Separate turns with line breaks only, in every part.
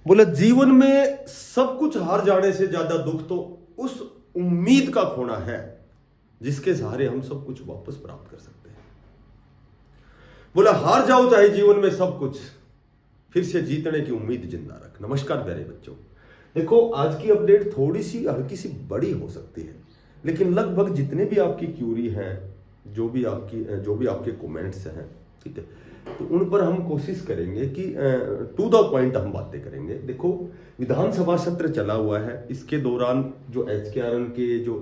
बोला जीवन में सब कुछ हार जाने से ज्यादा दुख तो उस उम्मीद का खोना है जिसके सहारे हम सब कुछ वापस प्राप्त कर सकते हैं। बोला हार जाओ चाहे जीवन में सब कुछ, फिर से जीतने की उम्मीद जिंदा रख। नमस्कार प्यारे बच्चों, देखो आज की अपडेट थोड़ी सी हल्की सी बड़ी हो सकती है, लेकिन लगभग जितने भी आपकी क्यूरी हैं, जो भी आपके कमेंट्स हैं, ठीक है, तो उन पर हम कोशिश करेंगे कि टू द पॉइंट हम बातें करेंगे। देखो विधानसभा सत्र चला हुआ है, इसके दौरान जो HKRN के जो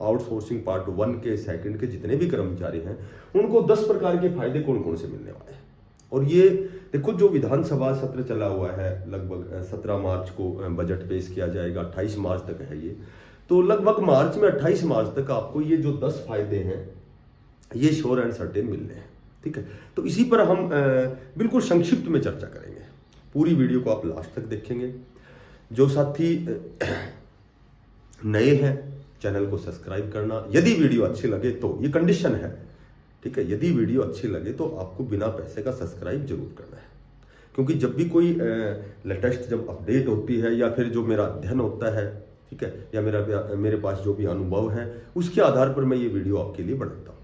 आउटसोर्सिंग पार्ट 1 के सेकंड के जितने भी कर्मचारी हैं उनको 10 प्रकार के फायदे कौन कौन से मिलने वाले हैं। और ये देखो जो विधानसभा सत्र चला हुआ है, लगभग 17 मार्च को बजट पेश किया जाएगा, 28 मार्च तक है ये, तो लगभग मार्च में 28 मार्च तक आपको ये जो 10 फायदे हैं ये श्योर एंड सर्टेन मिलने हैं, ठीक है। तो इसी पर हम बिल्कुल संक्षिप्त में चर्चा करेंगे। पूरी वीडियो को आप लास्ट तक देखेंगे। जो साथी नए हैं चैनल को सब्सक्राइब करना, यदि वीडियो अच्छी लगे तो, ये कंडीशन है, ठीक है, यदि वीडियो अच्छी लगे तो आपको बिना पैसे का सब्सक्राइब जरूर करना है, क्योंकि जब भी कोई लेटेस्ट जब अपडेट होती है या फिर जो मेरा अध्ययन होता है, ठीक है, या मेरे पास जो भी अनुभव है उसके आधार पर मैं ये वीडियो आपके लिए बनाता हूँ।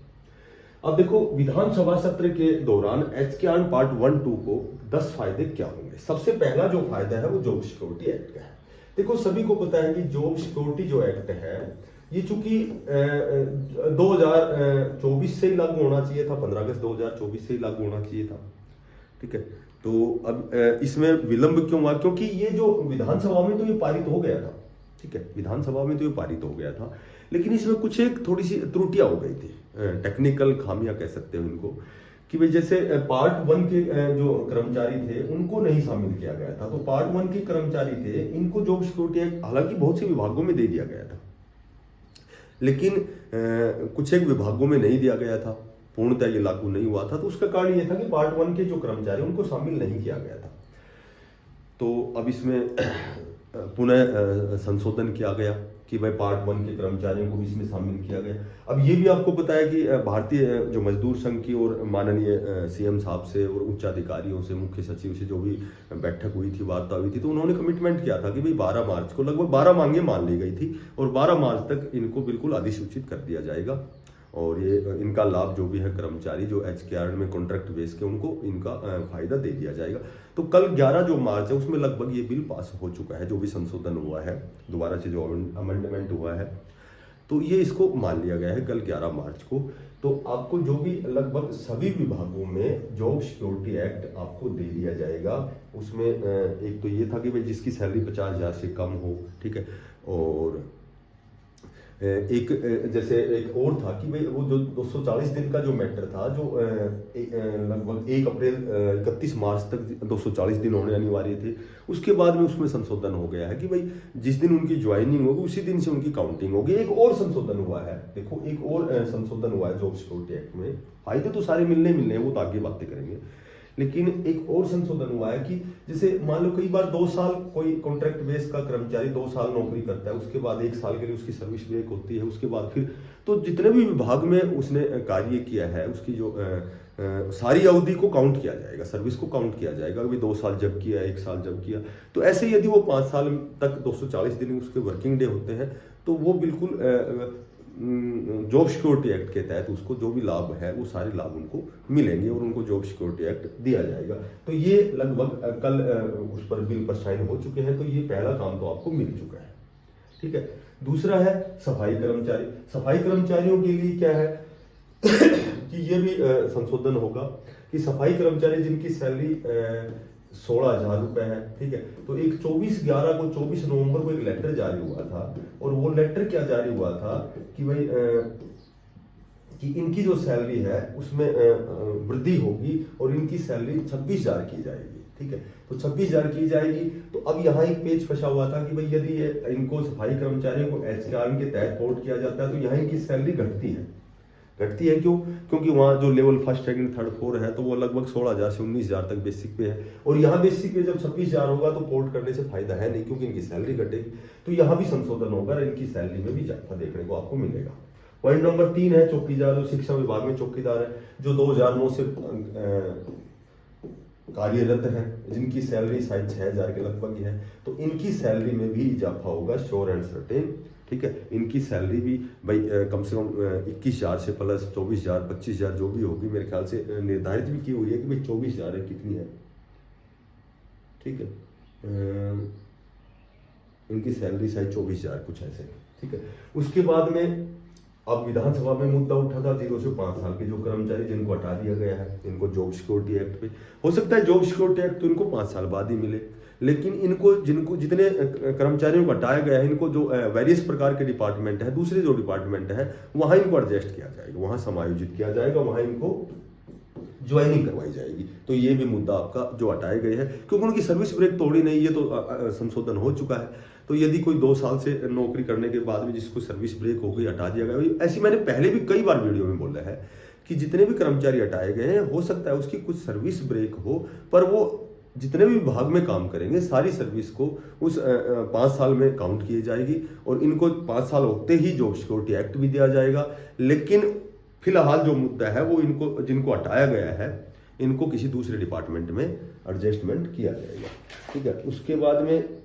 अब देखो विधानसभा सत्र के दौरान HKRN पार्ट 1-2 को 10 फायदे क्या होंगे। सबसे पहला जो फायदा है वो जॉब सिक्योरिटी एक्ट का है। देखो सभी को पता है कि जॉब सिक्योरिटी जो एक्ट है ये चूंकि 2024 से ही लागू होना चाहिए था, 15 अगस्त 2024 से ही लागू होना चाहिए था, ठीक है। तो अब इसमें विलंब क्यों हुआ? क्योंकि ये जो विधानसभा में तो ये पारित हो गया था, ठीक है, विधानसभा में तो ये पारित हो गया था, लेकिन इसमें कुछ एक थोड़ी सी त्रुटियां हो गई थी, टेक्निकल खामियां कह सकते हो इनको, कि भाई जैसे पार्ट 1 के जो कर्मचारी थे उनको नहीं शामिल किया गया था। तो पार्ट 1 के कर्मचारी थे, इनको जॉब सिक्योरिटी एक्ट हालांकि बहुत से विभागों में दे दिया गया था, लेकिन कुछ एक विभागों में नहीं दिया गया था, पूर्णतः ये लागू नहीं हुआ था। तो उसका कारण ये था कि पार्ट 1 के जो कर्मचारी उनको शामिल नहीं किया गया था। तो अब इसमें पुनः संशोधन किया गया कि भाई पार्ट 1 के कर्मचारियों को भी इसमें शामिल किया गया। अब ये भी आपको पता है कि भारतीय जो मजदूर संघ की और माननीय CM साहब से और उच्च अधिकारियों से, मुख्य सचिव से जो भी बैठक हुई थी, वार्ता हुई थी, तो उन्होंने कमिटमेंट किया था कि भाई 12 मार्च को लगभग 12 मांगे मान ली गई थी और 12 मार्च तक इनको बिल्कुल अधिसूचित कर दिया जाएगा और ये इनका लाभ जो भी है कर्मचारी जो HKRN में कॉन्ट्रैक्ट बेस के उनको इनका फायदा दे दिया जाएगा। तो कल 11 जो मार्च है उसमें लगभग ये बिल पास हो चुका है, जो भी संशोधन हुआ है, दोबारा से जो अमेंडमेंट हुआ है, तो ये इसको मान लिया गया है कल 11 मार्च को। तो आपको जो भी लगभग सभी विभागों में जॉब सिक्योरिटी एक्ट आपको दे दिया जाएगा। उसमें एक तो ये था कि भाई जिसकी सैलरी 50,000 से कम हो, ठीक है, और एक जैसे एक और था कि भाई वो जो 240 दिन का जो मैटर था, जो लगभग 1 अप्रैल 31 मार्च तक 240 दिन होने अनिवार्य थे, उसके बाद में उसमें संशोधन हो गया है कि भाई जिस दिन उनकी ज्वाइनिंग होगी उसी दिन से उनकी काउंटिंग होगी। एक और संशोधन हुआ है, देखो एक और संशोधन हुआ है जॉब सिक्योरिटी एक्ट में। फायदे तो सारे मिलने हैं, वो तो आगे बातें करेंगे, लेकिन एक और संशोधन हुआ है कि जैसे मान लो कई बार 2 साल कोई कॉन्ट्रैक्ट बेस का कर्मचारी 2 साल नौकरी करता है, उसके बाद 1 साल के लिए उसकी सर्विस ब्रेक होती है, उसके बाद फिर तो जितने भी विभाग में उसने कार्य किया है उसकी जो सारी अवधि को काउंट किया जाएगा, सर्विस को काउंट किया जाएगा। अभी 2 साल जब किया, 1 साल जब किया, तो ऐसे यदि वो 5 साल तक 240 दिन उसके वर्किंग डे होते हैं तो वो बिल्कुल जॉब सिक्योरिटी एक्ट के तहत उसको जो भी लाभ है वो सारे लाभ उनको मिलेंगे और उनको जॉब सिक्योरिटी एक्ट दिया जाएगा। तो ये लगभग कल उस पर बिल पर साइन हो चुके हैं, तो ये पहला काम तो आपको मिल चुका है, ठीक है। दूसरा है सफाई कर्मचारी। सफाई कर्मचारियों के लिए क्या है कि ये भी संशोधन होगा कि सफाई कर्मचारी जिनकी सैलरी 16,000 रुपए है, ठीक है, तो एक 24/11 को 24 नवंबर को एक लेटर जारी हुआ था और वो लेटर क्या जारी हुआ था कि भाई कि इनकी जो सैलरी है उसमें वृद्धि होगी और इनकी सैलरी 26,000 की जाएगी, ठीक है, तो 26,000 की जाएगी। तो अब यहाँ एक पेज फंसा हुआ था कि भाई यदि इनको सफाई कर्मचारियों को HKRN के तहत पोर्ट किया जाता है तो यहाँ इनकी सैलरी घटती है। क्यों? क्योंकि वहाँ जो लेवल 1st, 2nd, 3rd, 4 है तो वो लगभग 16,000 से 19,000 तक बेसिक पे है, और यहाँ बेसिक पे जब 26,000 होगा तो पोर्ट करने से फायदा है नहीं, क्योंकि इनकी सैलरी घटेगी। तो यहाँ भी संशोधन होगा और इनकी सैलरी में भी इजाफा देखने को आपको मिलेगा। पॉइंट नंबर 3 है चौकीदार। जो शिक्षा विभाग में चौकीदार है, जो 2009 से कार्यरत हैं, जिनकी सैलरी शायद 6,000 के लगभग ही है, तो इनकी सैलरी में भी इजाफा होगा श्योर एंड सर्टेन। ठीक है, इनकी सैलरी भी भाई कम से कम 21,000 से प्लस 24,000 25,000 जो भी होगी, मेरे ख्याल से निर्धारित भी की हुई है कि भाई 24,000 है, कितनी है। ठीक है, इनकी सैलरी शायद 24,000 कुछ ऐसे। ठीक है, उसके बाद में अब विधानसभा में मुद्दा उठा था 0 से 5 साल के जो कर्मचारी जिनको हटा दिया गया है, इनको जॉब सिक्योरिटी एक्ट पे, हो सकता है जॉब सिक्योरिटी एक्ट तो इनको 5 साल बाद ही मिले, लेकिन इनको जिनको जितने कर्मचारियों को हटाया गया है, इनको जो वेरियस प्रकार के डिपार्टमेंट है, दूसरे जो डिपार्टमेंट है वहां इनको एडजस्ट किया जाएगा, वहां समायोजित किया जाएगा, वहां इनको ज्वाइनिंग करवाई जाएगी। तो ये भी मुद्दा आपका जो हटाए गए हैं, क्योंकि उनकी सर्विस ब्रेक तोड़ी नहीं, ये तो संशोधन हो चुका है। तो यदि कोई 2 साल से नौकरी करने के बाद भी जिसको सर्विस ब्रेक हो गई, हटा दिया गया, ऐसी मैंने पहले भी कई बार वीडियो में बोला है कि जितने भी कर्मचारी हटाए गए हैं, हो सकता है उसकी कुछ सर्विस ब्रेक हो, पर वो जितने भी विभाग में काम करेंगे सारी सर्विस को उस 5 साल में काउंट की जाएगी, और इनको 5 साल होते ही जॉब सिक्योरिटी एक्ट भी दिया जाएगा। लेकिन फिलहाल जो मुद्दा है वो इनको जिनको हटाया गया है, इनको किसी दूसरे डिपार्टमेंट में एडजस्टमेंट किया जाएगा। ठीक है, उसके बाद में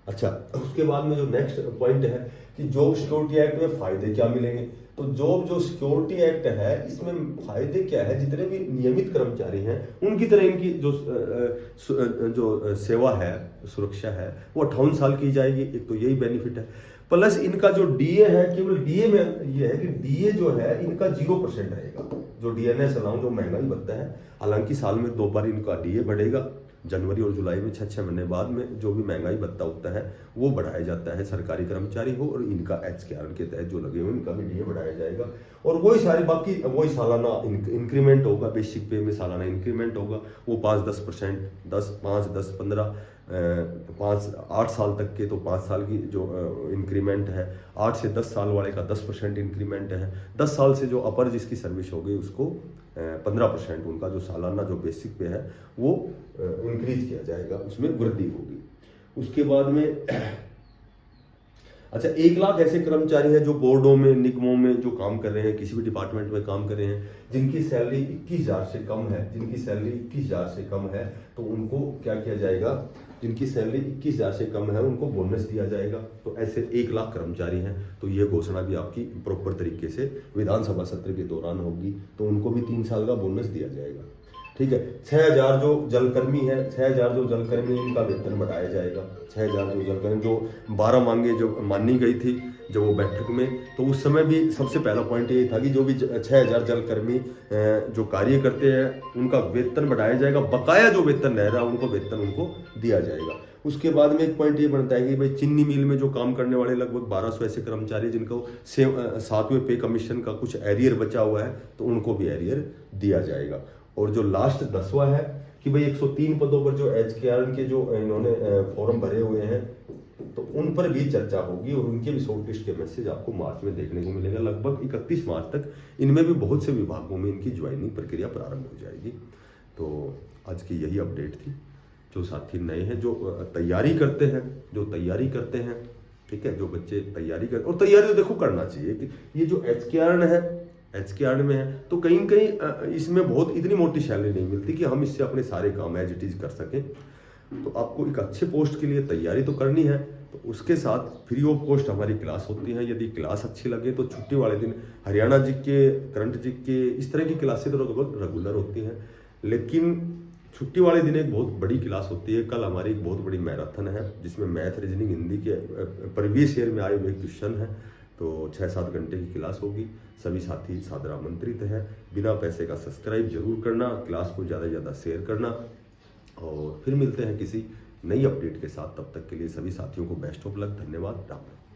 अच्छा, उसके बाद में जो नेक्स्ट पॉइंट है कि जॉब सिक्योरिटी एक्ट में फायदे क्या मिलेंगे। तो जॉब जो सिक्योरिटी एक्ट है, इसमें फायदे क्या है, जितने भी नियमित कर्मचारी हैं उनकी तरह इनकी जो सेवा है, सुरक्षा है, वो 58 साल की जाएगी। एक तो यही बेनिफिट है, प्लस इनका जो डीए है, केवल डीए में ये है कि डीए जो है इनका 0% रहेगा। जो डीएनएस अलाउंस जो महंगाई भत्ता है, हालांकि साल में 2 बार इनका डीए बढ़ेगा, जनवरी और जुलाई में 6-6 महीने बाद में जो भी महंगाई भत्ता होता है वो बढ़ाया जाता है, सरकारी कर्मचारी हो, और इनका HKRN के तहत जो लगे हुए इनका भी डीए बढ़ाया जाएगा। और वही सारी बाकी वही सालाना इंक्रीमेंट होगा, बेसिक पे में सालाना इंक्रीमेंट होगा, वो 5-10%, 10, 5, 10, 15, 5-8 साल तक के तो 5 साल की जो इंक्रीमेंट है, 8 से 10 साल वाले का 10% इंक्रीमेंट है, 10 साल से जो अपर जिसकी सर्विस हो गई उसको 15% उनका जो सालाना जो बेसिक पे है वो इंक्रीज किया जाएगा, उसमें वृद्धि होगी। उसके बाद में अच्छा, 1 लाख ऐसे कर्मचारी हैं जो बोर्डों में, निगमों में जो काम कर रहे हैं, किसी भी डिपार्टमेंट में काम कर रहे हैं, जिनकी सैलरी 21,000 से कम है, जिनकी सैलरी 21,000 से कम है, तो उनको क्या किया जाएगा, जिनकी सैलरी 21,000 से कम है उनको बोनस दिया जाएगा। तो ऐसे 1 लाख कर्मचारी हैं, तो ये घोषणा भी आपकी प्रॉपर तरीके से विधानसभा सत्र के दौरान होगी, तो उनको भी 3 साल का बोनस दिया जाएगा। ठीक है, 6,000 जो जलकर्मी है, 6,000 जो जलकर्मी इनका वेतन बढ़ाया जाएगा। 6,000 जो जलकर्मी जो 12 मांगे जो मानी गई थी जब वो बैठक में, तो उस समय भी सबसे पहला पॉइंट ये था कि जो भी 6,000 जलकर्मी जो कार्य करते हैं उनका वेतन बढ़ाया जाएगा, बकाया जो वेतन रह रहा है उनको वेतन उनको दिया जाएगा। उसके बाद में एक पॉइंट ये बनता है कि भाई चीनी मिल में जो काम करने वाले लगभग 1200 ऐसे कर्मचारी जिनको 7वें पे कमीशन का कुछ एरियर बचा हुआ है, तो उनको भी एरियर दिया जाएगा। और जो लास्ट 10वां है कि भाई 103 पदों पर जो HKRN के जो इन्होंने फॉर्म भरे हुए हैं, तो उन पर भी चर्चा होगी, और उनके भी शॉर्ट लिस्ट के मैसेज आपको मार्च में देखने को मिलेगा। लगभग 31 मार्च तक इनमें भी बहुत से विभागों में इनकी ज्वाइनिंग प्रक्रिया प्रारंभ हो जाएगी। तो आज की यही अपडेट थी। जो साथी नए हैं, जो तैयारी करते हैं, ठीक है, जो बच्चे तैयारी करते, और तैयारी तो देखो करना चाहिए कि ये जो HKRN में है, तो कहीं न कहीं इसमें बहुत इतनी मोटी सैलरी नहीं मिलती कि हम इससे अपने सारे काम एज इट इज कर सकें। तो आपको एक अच्छे पोस्ट के लिए तैयारी तो करनी है, तो उसके साथ फ्री ऑफ कॉस्ट हमारी क्लास होती है। यदि क्लास अच्छी लगे तो छुट्टी वाले दिन हरियाणा जीके, करंट जीके, इस तरह की क्लासें तो रेगुलर होती हैं, लेकिन छुट्टी वाले दिन एक बहुत बड़ी क्लास होती है। कल हमारी एक बहुत बड़ी मैराथन है जिसमें मैथ, रीजनिंग, हिंदी के प्रीवियस ईयर में आए हुए क्वेश्चन है, तो 6-7 घंटे की क्लास होगी। सभी साथी सादर आमंत्रित हैं। बिना पैसे का सब्सक्राइब जरूर करना, क्लास को ज़्यादा से ज़्यादा शेयर करना, और फिर मिलते हैं किसी नई अपडेट के साथ। तब तक के लिए सभी साथियों को बेस्ट ऑफ लक। धन्यवाद। राम राम।